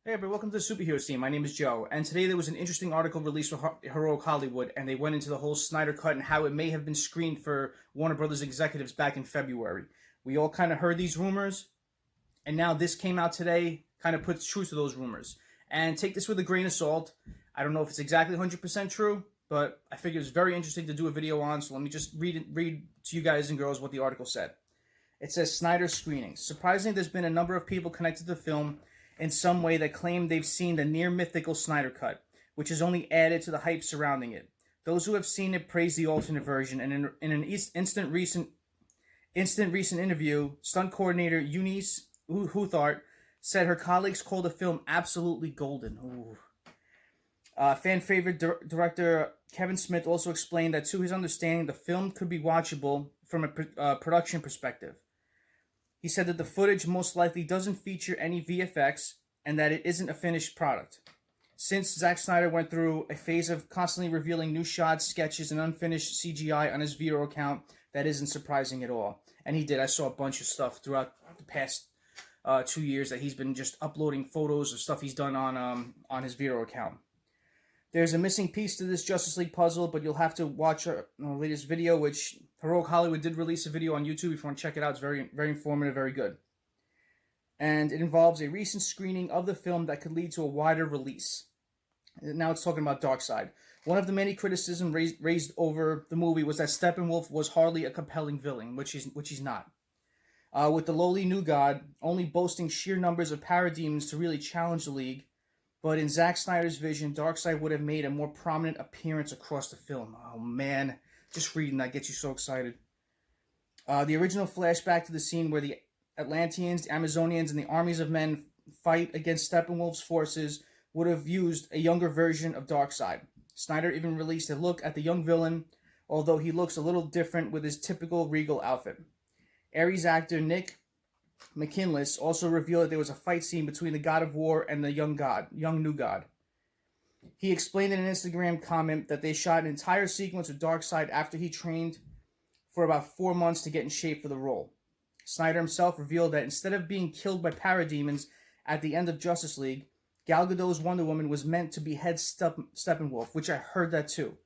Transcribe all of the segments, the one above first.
Hey everybody, welcome to the Superhero Scene. My name is Joe, and today there was an interesting article released for Heroic Hollywood, and they went into the whole Snyder Cut and how it may have been screened for Warner Brothers executives back in February. We all kind of heard these rumors, and now this came out today, kind of puts truth to those rumors. And take this with a grain of salt. I don't know if it's exactly 100% true, but I figure it's very interesting to do a video on, so let me just read to you guys and girls what the article said. It says Snyder screenings. Surprisingly, there's been a number of people connected to the film in some way that claim they've seen the near-mythical Snyder Cut, which has only added to the hype surrounding it. Those who have seen it praise the alternate version, and in an instant recent interview, stunt coordinator Eunice Huthart said her colleagues called the film absolutely golden. Fan favorite director Kevin Smith also explained that to his understanding, the film could be watchable from a production perspective. He said that the footage most likely doesn't feature any VFX and that it isn't a finished product. Since Zack Snyder went through a phase of constantly revealing new shots, sketches, and unfinished CGI on his Vero account, that isn't surprising at all. And he did. I saw a bunch of stuff throughout the past 2 years that he's been just uploading photos of stuff he's done on his Vero account. There's a missing piece to this Justice League puzzle, but you'll have to watch our latest video, which Heroic Hollywood did release a video on YouTube. If you want to check it out, it's very, very informative, very good. And it involves a recent screening of the film that could lead to a wider release. Now it's talking about Darkseid. One of the many criticisms raised over the movie was that Steppenwolf was hardly a compelling villain, which he's not. With the lowly new god only boasting sheer numbers of parademons to really challenge the League, but in Zack Snyder's vision, Darkseid would have made a more prominent appearance across the film. Oh man, just reading that gets you so excited. The original flashback to the scene where the Atlanteans, the Amazonians, and the armies of men fight against Steppenwolf's forces would have used a younger version of Darkseid. Snyder even released a look at the young villain, although he looks a little different with his typical regal outfit. Ares actor Nick McKinless also revealed that there was a fight scene between the God of War and the young new god. He explained in an Instagram comment that they shot an entire sequence of Darkseid after he trained for about 4 months to get in shape for the role. Snyder himself revealed that instead of being killed by parademons at the end of Justice League, Gal Gadot's Wonder Woman was meant to behead Steppenwolf, which I heard that too.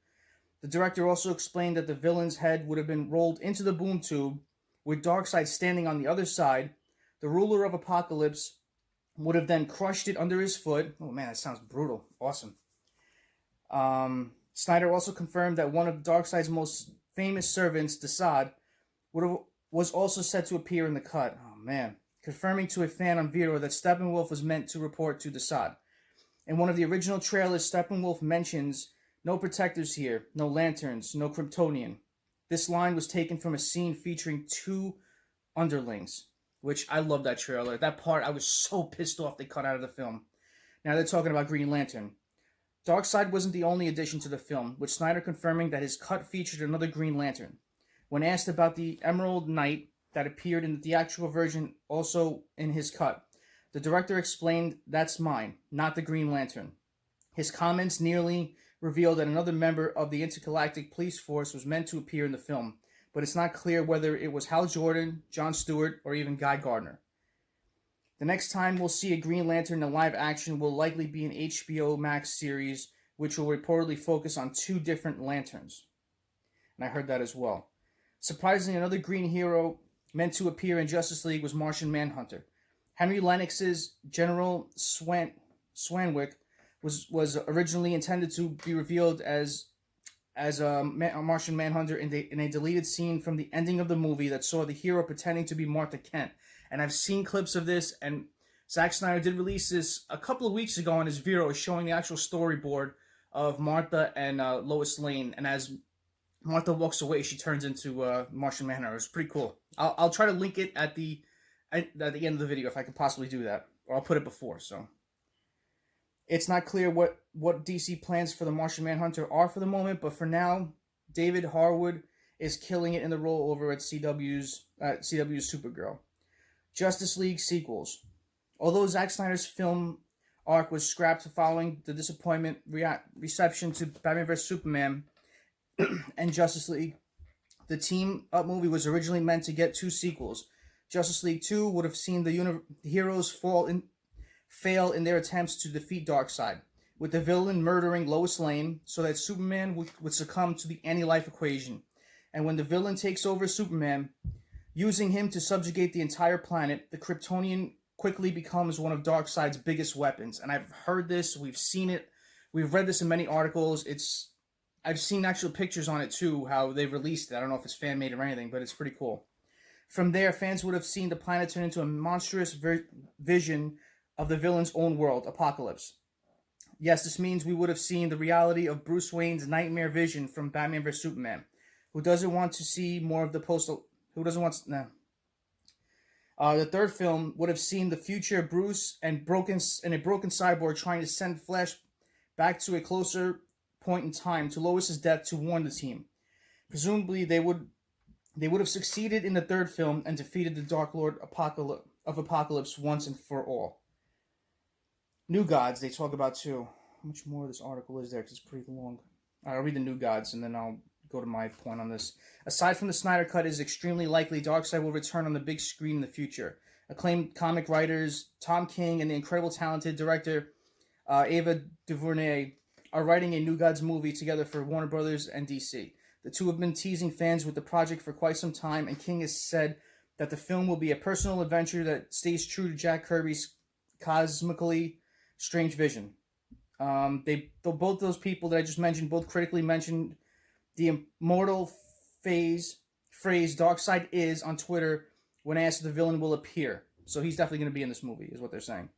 The director also explained that the villain's head would have been rolled into the boom tube, with Darkseid standing on the other side. The ruler of Apocalypse would have then crushed it under his foot. Oh man, that sounds brutal. Awesome. Snyder also confirmed that one of Darkseid's most famous servants, desaad, was also set to appear in the cut. Oh man. Confirming to a fan on Vero that Steppenwolf was meant to report to desaad. In one of the original trailers, Steppenwolf mentions, "No protectors here, no lanterns, no Kryptonian." This line was taken from a scene featuring 2 underlings, which I love that trailer. That part, I was so pissed off they cut out of the film. Now they're talking about Green Lantern. Darkseid wasn't the only addition to the film, with Snyder confirming that his cut featured another Green Lantern. When asked about the Emerald Knight that appeared in the theatrical version also in his cut, the director explained, "That's mine, not the Green Lantern." His comments nearly revealed that another member of the Intergalactic Police Force was meant to appear in the film, but it's not clear whether it was Hal Jordan, Jon Stewart, or even Guy Gardner. The next time we'll see a Green Lantern in live action will likely be an HBO Max series, which will reportedly focus on 2 different lanterns. And I heard that as well. Surprisingly, another green hero meant to appear in Justice League was Martian Manhunter. Henry Lennox's General Swanwick was originally intended to be revealed as a Martian Manhunter in a deleted scene from the ending of the movie that saw the hero pretending to be Martha Kent. And I've seen clips of this, and Zack Snyder did release this a couple of weeks ago on his Vero, showing the actual storyboard of Martha and Lois Lane. And as Martha walks away, she turns into Martian Manhunter. It's pretty cool. I'll try to link it at the end of the video if I can possibly do that, or I'll put it before. So it's not clear what DC plans for the Martian Manhunter are for the moment, but for now, David Harwood is killing it in the role over at CW's Supergirl. Justice League sequels. Although Zack Snyder's film arc was scrapped following the disappointment reception to Batman vs Superman and Justice League, the team-up movie was originally meant to get 2 sequels. Justice League 2 would have seen the heroes fall fail in their attempts to defeat Darkseid, with the villain murdering Lois Lane so that Superman would succumb to the anti-life equation. And when the villain takes over Superman, using him to subjugate the entire planet, the Kryptonian quickly becomes one of Darkseid's biggest weapons. And I've heard this, we've seen it, we've read this in many articles. I've seen actual pictures on it too, how they released it. I don't know if it's fan made or anything, but it's pretty cool. From there, fans would have seen the planet turn into a monstrous vision of the villain's own world, Apocalypse. Yes, this means we would have seen the reality of Bruce Wayne's nightmare vision from Batman vs Superman, who doesn't want to see more of the postal. Who doesn't want to? Nah. The third film would have seen the future Bruce and a broken cyborg trying to send Flash back to a closer point in time to Lois's death to warn the team. Presumably, they would have succeeded in the third film and defeated the Dark Lord of Apocalypse once and for all. New Gods, they talk about too. How much more of this article is there? Because it's pretty long. I'll read the New Gods and then I'll go to my point on this. Aside from the Snyder Cut, it is extremely likely Darkseid will return on the big screen in the future. Acclaimed comic writers Tom King and the incredible talented director Ava DuVernay are writing a New Gods movie together for Warner Brothers and DC. The two have been teasing fans with the project for quite some time, and King has said that the film will be a personal adventure that stays true to Jack Kirby's cosmically strange vision. Both those people that I just mentioned, both critically mentioned the immortal phrase Darkseid is on Twitter when asked if the villain will appear. So he's definitely going to be in this movie, is what they're saying.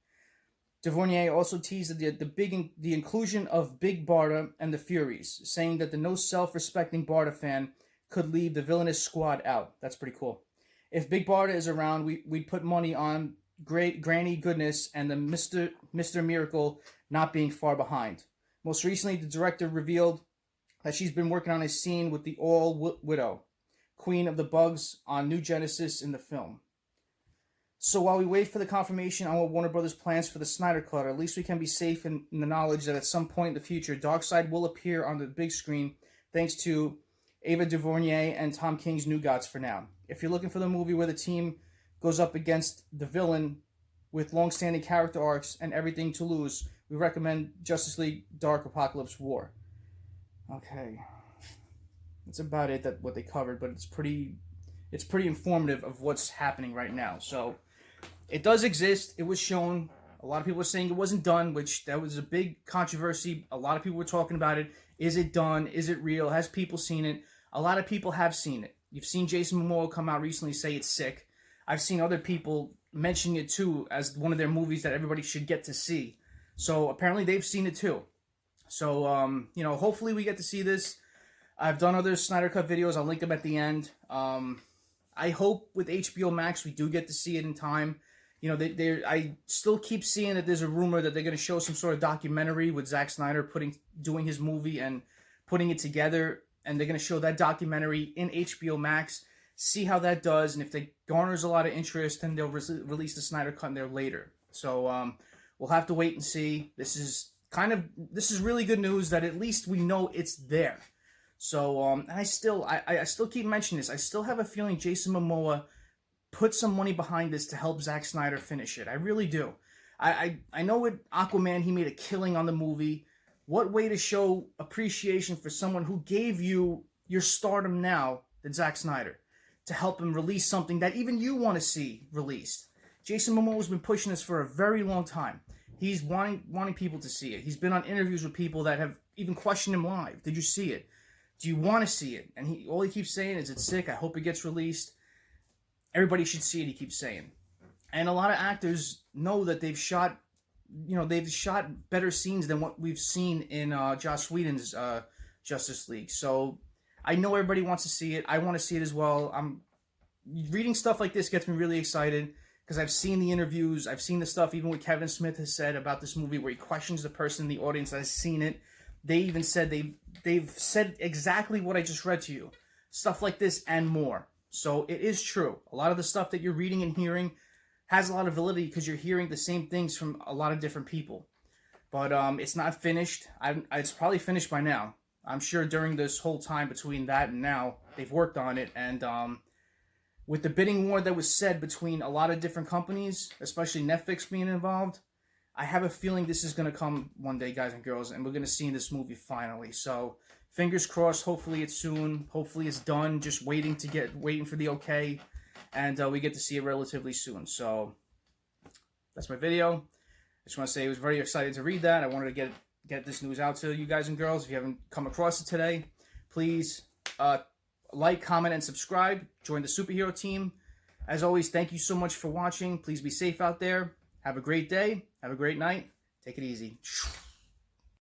DuVernay also teased the inclusion of Big Barda and the Furies, saying that the no self-respecting Barda fan could leave the villainous squad out. That's pretty cool. If Big Barda is around, we'd put money on Granny Goodness and the Mr. Miracle not being far behind. Most recently, the director revealed that she's been working on a scene with the All-Widow, Queen of the Bugs, on New Genesis in the film. So while we wait for the confirmation on what Warner Brothers plans for the Snyder Cut, at least we can be safe in the knowledge that at some point in the future, Darkseid will appear on the big screen thanks to Ava DuVernay and Tom King's New Gods for now. If you're looking for the movie where the team goes up against the villain with long-standing character arcs and everything to lose, we recommend Justice League Dark Apocalypse War. Okay. That's about it, what they covered, but it's pretty informative of what's happening right now. So it does exist. It was shown. A lot of people were saying it wasn't done, which that was a big controversy. A lot of people were talking about it. Is it done? Is it real? Has people seen it? A lot of people have seen it. You've seen Jason Momoa come out recently say it's sick. I've seen other people mentioning it too as one of their movies that everybody should get to see. So apparently they've seen it too. So, hopefully we get to see this. I've done other Snyder Cut videos. I'll link them at the end. I hope with HBO Max we do get to see it in time. I still keep seeing that there's a rumor that they're going to show some sort of documentary with Zack Snyder doing his movie and putting it together. And they're going to show that documentary in HBO Max. See how that does. And if it garners a lot of interest, then they'll release the Snyder Cut in there later. So we'll have to wait and see. This is really good news that at least we know it's there. So, and I still keep mentioning this. I still have a feeling Jason Momoa put some money behind this to help Zack Snyder finish it. I really do. I know with Aquaman, he made a killing on the movie. What way to show appreciation for someone who gave you your stardom now than Zack Snyder to help him release something that even you want to see released. Jason Momoa's been pushing this for a very long time. He's wanting people to see it. He's been on interviews with people that have even questioned him live. Did you see it? Do you want to see it? And all he keeps saying is, it's sick. I hope it gets released. Everybody should see it, he keeps saying. And a lot of actors know that they've shot better scenes than what we've seen in Joss Whedon's Justice League. So I know everybody wants to see it. I want to see it as well. Reading stuff like this gets me really excited because I've seen the interviews. I've seen the stuff even what Kevin Smith has said about this movie where he questions the person in the audience that has seen it. They even said they've said exactly what I just read to you. Stuff like this and more. So it is true. A lot of the stuff that you're reading and hearing has a lot of validity because you're hearing the same things from a lot of different people. But it's not finished. It's probably finished by now. I'm sure during this whole time between that and now, they've worked on it. And with the bidding war that was said between a lot of different companies, especially Netflix being involved, I have a feeling this is going to come one day, guys and girls, and we're going to see in this movie finally. So fingers crossed. Hopefully it's soon. Hopefully it's done. Just waiting for the okay, and we get to see it relatively soon. So that's my video. I just want to say I was very excited to read that. I wanted to get this news out to you guys and girls. If you haven't come across it today, please like, comment, and subscribe. Join the superhero team. As always, thank you so much for watching. Please be safe out there. Have a great day. Have a great night. Take it easy.